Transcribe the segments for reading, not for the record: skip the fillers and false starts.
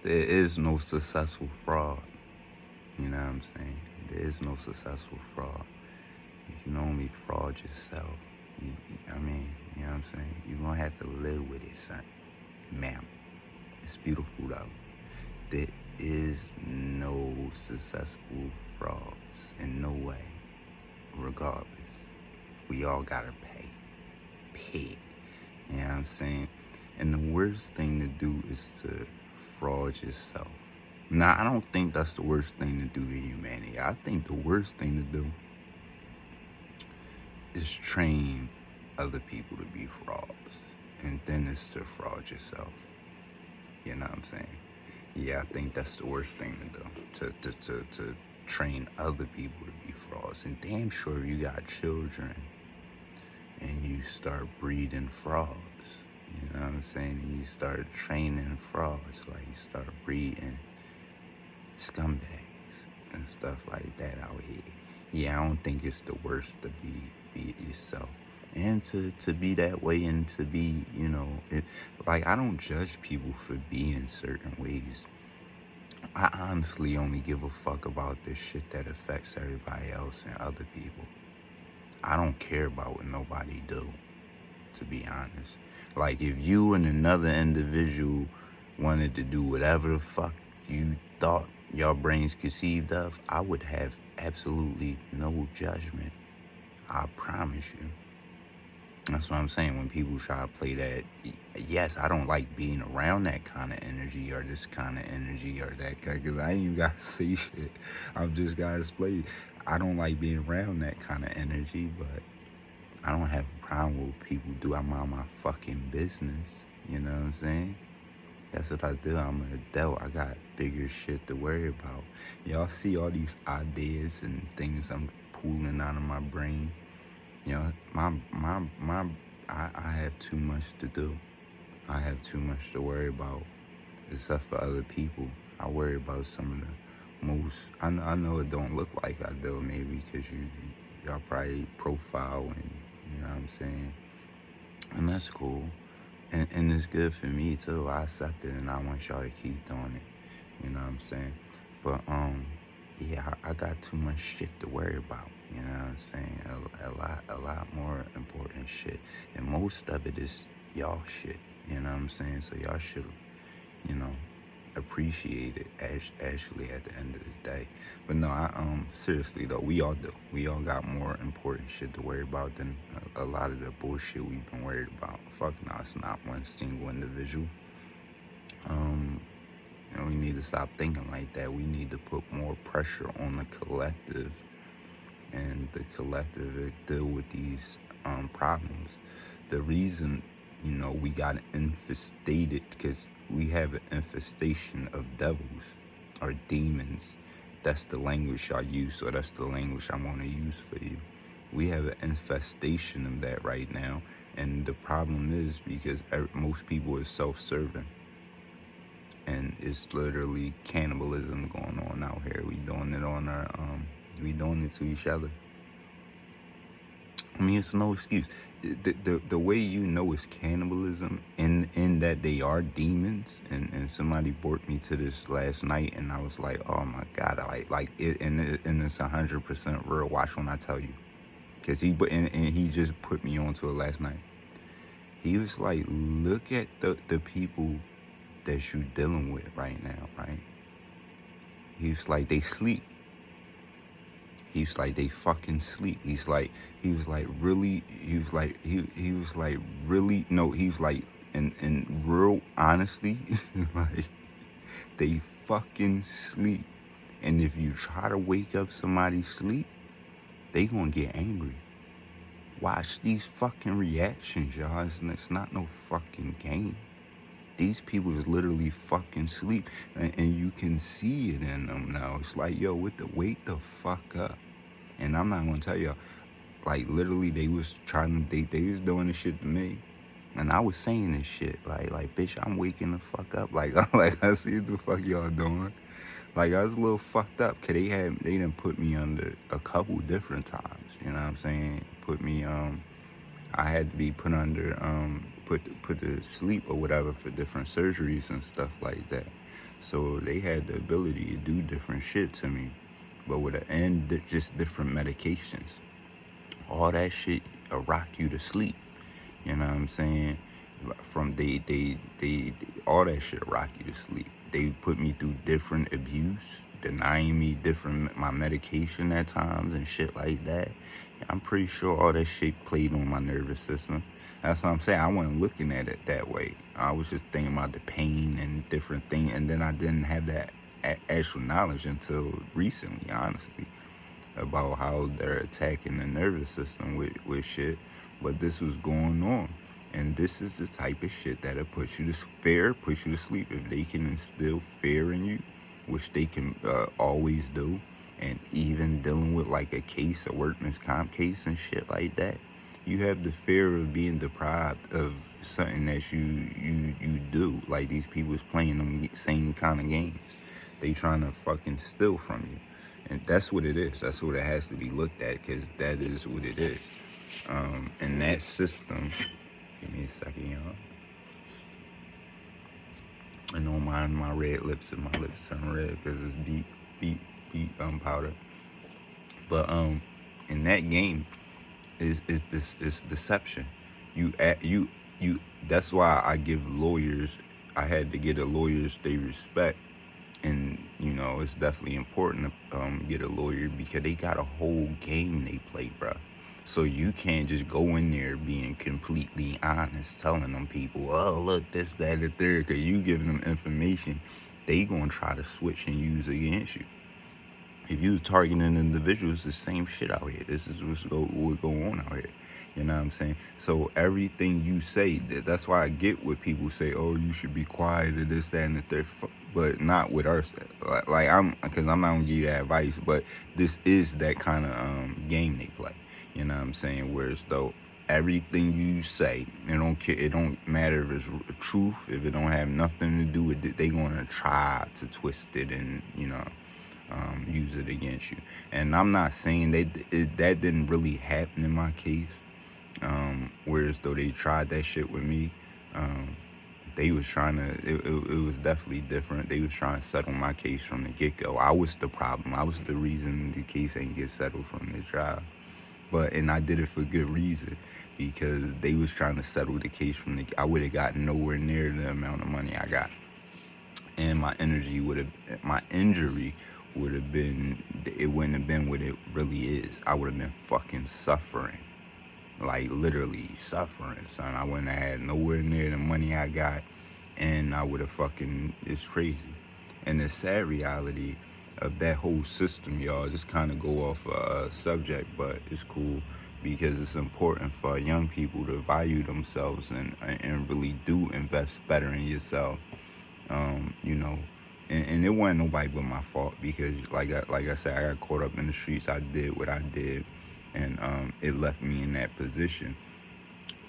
There is no successful fraud. You know what I'm saying? There is no successful fraud. You can only fraud yourself. I mean, you know what I'm saying? You're gonna have to live with it, son. Ma'am. It's beautiful though. There is no successful frauds in no way. Regardless. We all gotta pay. Pay. You know what I'm saying? And the worst thing to do is to fraud yourself. Now, I don't think that's the worst thing to do to humanity. I think the worst thing to do is train other people to be frauds. And then it's to fraud yourself. You know what I'm saying? Yeah, I think that's the worst thing to do. To train other people to be frauds. And damn sure you got children and you start breeding frauds. You know what I'm saying? And you start training frauds. Like you start breeding scumbags and stuff like that out here. Yeah, I don't think it's the worst to be it yourself. And to be that way and to be, you know, like I don't judge people for being certain ways. I honestly only give a fuck about this shit that affects everybody else and other people. I don't care about what nobody do, to be honest. Like if you and another individual wanted to do whatever the fuck you thought your brains conceived of, I would have absolutely no judgment. I promise you. That's what I'm saying. When people try to play that, yes, I don't like being around that kind of energy or this kind of energy or that kind, because I ain't even got to say shit. I've just got to explain. I don't like being around that kind of energy, but I don't have a problem with what people do. I mind my fucking business. You know what I'm saying? That's what I do. I'm an adult. I got bigger shit to worry about. Y'all see all these ideas and things I'm pulling out of my brain. You know, I have too much to do. I have too much to worry about, except for other people. I worry about some of the most. I know it don't look like I do, maybe because y'all probably profile and you know what I'm saying, and that's cool. And it's good for me too. I accept it, and I want y'all to keep doing it. You know what I'm saying? But yeah, I got too much shit to worry about. You know what I'm saying? A lot more important shit, and most of it is y'all shit. You know what I'm saying? So y'all should, you know, appreciate it actually at the end of the day. But no, I seriously though, we all do. We all got more important shit to worry about than a lot of the bullshit we've been worried about. Fuck no, it's not one single individual. You know, we need to stop thinking like that. We need to put more pressure on the collective, and the collective to deal with these problems. The reason, you know, we got infestated because we have an infestation of devils or demons. That's the language I use, so that's the language I want to use for you. We have an infestation of that right now, and the problem is because most people are self-serving, and it's literally cannibalism going on out here. We doing it on our we doing it to each other. I mean, it's no excuse. The way you know it's cannibalism in that they are demons, and somebody brought me to this last night, and I was like, oh my god, like it, and it's 100% real. Watch when I tell you, cause he just put me onto it last night. He was like, look at the people that you dealing with right now, right? He was like, they sleep. He's like, they fucking sleep. He was like, really, he was like, really, no, he was like, in real honesty, like, they fucking sleep. And if you try to wake up somebody's sleep, they gonna get angry. Watch these fucking reactions, y'all. It's not no fucking game. These people is literally fucking sleep, and you can see it in them now. It's like, yo, wake the fuck up. And I'm not gonna tell y'all, like literally they was trying to, they was doing this shit to me. And I was saying this shit, like bitch, I'm waking the fuck up. Like I see what the fuck y'all doing. Like I was a little fucked up, cause they done put me under a couple different times. You know what I'm saying? Put me I had to be put under put to sleep or whatever for different surgeries and stuff like that. So they had the ability to do different shit to me, but with an end, just different medications. All that shit will rock you to sleep. You know what I'm saying? From they all that shit rock you to sleep. They put me through different abuse, denying me different my medication at times and shit like that. I'm pretty sure all that shit played on my nervous system. That's what I'm saying. I wasn't looking at it that way. I was just thinking about the pain and different things, and then I didn't have that actual knowledge until recently, honestly, about how they're attacking the nervous system with shit. But this was going on. And this is the type of shit that'll put you push you to sleep. If they can instill fear in you, which they can always do, and even dealing with like a case, a workman's comp case and shit like that, you have the fear of being deprived of something that you do. Like these people is playing them same kind of games. They trying to fucking steal from you. And that's what it is. That's what it has to be looked at, because that is what it is. And that system, give me a second, y'all. I don't mind my red lips, and my lips turn red because it's beat powder. But in that game is this deception. You that's why I give lawyers, I had to get a lawyers they respect. And you know, it's definitely important to get a lawyer, because they got a whole game they play, bro. So you can't just go in there being completely honest, telling them people, oh look, this, that, the third, because you giving them information they gonna try to switch and use against you. If you targeting individuals, the same shit out here. This is what's going on out here. You know what I'm saying? So everything you say, that's why I get what people say, oh, you should be quiet or this, that, and the third, but not with our stuff. Like because I'm not gonna give you that advice, but this is that kind of game they play. You know what I'm saying? Whereas though everything you say, it don't matter if it's truth, if it don't have nothing to do with it, they gonna try to twist it and use it against you. And I'm not saying that didn't really happen in my case. Whereas though they tried that shit with me, they was trying to, it was definitely different. They was trying to settle my case from the get-go. I was the problem. I was the reason the case ain't get settled from the trial. And I did it for good reason, because they was trying to settle the case from I would have gotten nowhere near the amount of money I got. And my injury would have been, it wouldn't have been what it really is. I would have been fucking suffering. Like literally suffering, son. I wouldn't have had nowhere near the money I got, and I would have fucking, it's crazy. And the sad reality of that whole system, y'all, just kind of go off a subject, but it's cool, because it's important for young people to value themselves and really do invest better in yourself. You know, and it wasn't nobody but my fault, because like I said, I got caught up in the streets. I did what I did, and it left me in that position.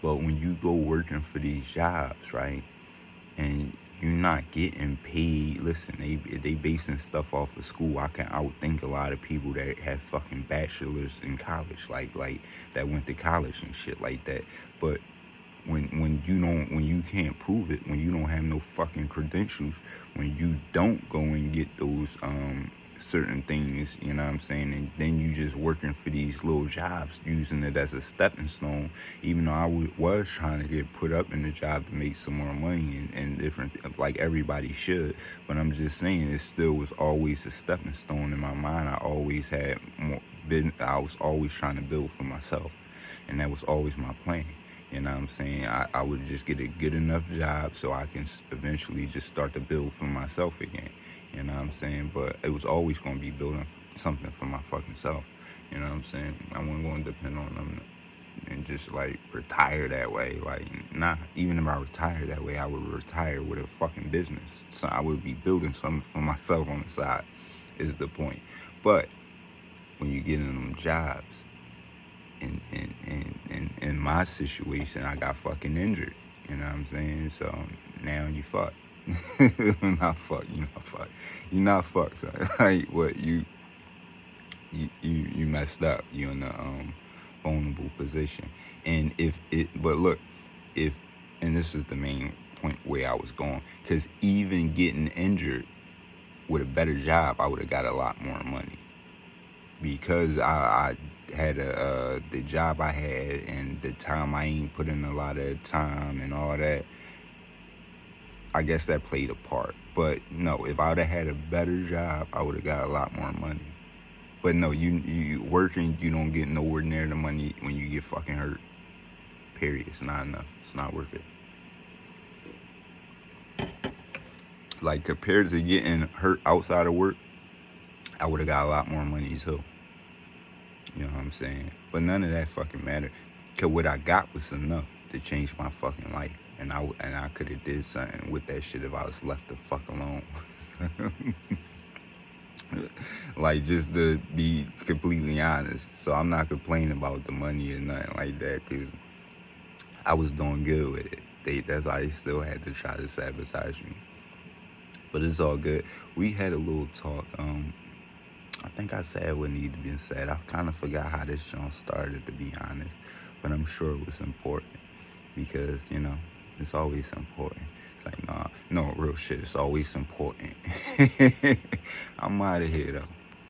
But when you go working for these jobs, right, and you're not getting paid, listen, they basing stuff off of school. I would think a lot of people that have fucking bachelors in college, like that went to college and shit like that. But when you can't prove it, when you don't have no fucking credentials, when you don't go and get those certain things, you know what I'm saying, and then you just working for these little jobs, using it as a stepping stone, even though I was trying to get put up in the job to make some more money and different, like everybody should, but I'm just saying, it still was always a stepping stone in my mind. I always had more business. I was always trying to build for myself, and that was always my plan. You know what I'm saying? I would just get a good enough job so I can eventually just start to build for myself again. You know what I'm saying? But it was always going to be building something for my fucking self. You know what I'm saying? I wasn't going to depend on them and just like retire that way. Like, nah, even if I retired that way, I would retire with a fucking business. So I would be building something for myself on the side, is the point. But when you get in them jobs, in my situation, I got fucking injured. You know what I'm saying? So now you fucked. Not fucked. You're not fucked. Son. Like what you messed up. You're in a vulnerable position. And and this is the main point where I was going, because even getting injured with a better job, I would have got a lot more money. Because I had the job I had and the time I ain't put in a lot of time and all that, I guess that played a part. But no, if I would have had a better job, I would have got a lot more money. But no, you working, you don't get nowhere near the money when you get fucking hurt. Period. It's not enough. It's not worth it. Like, compared to getting hurt outside of work, I would have got a lot more money too. You know what I'm saying? But none of that fucking mattered. Cause what I got was enough to change my fucking life, and I could have did something with that shit if I was left the fuck alone. Like, just to be completely honest. So I'm not complaining about the money or nothing like that, cause I was doing good with it. That's why they still had to try to sabotage me. But it's all good. We had a little talk. I think I said what needed to be said. I kind of forgot how this joint started, to be honest. But I'm sure it was important because, you know, it's always important. It's like, no, real shit. It's always important. I'm out of here, though.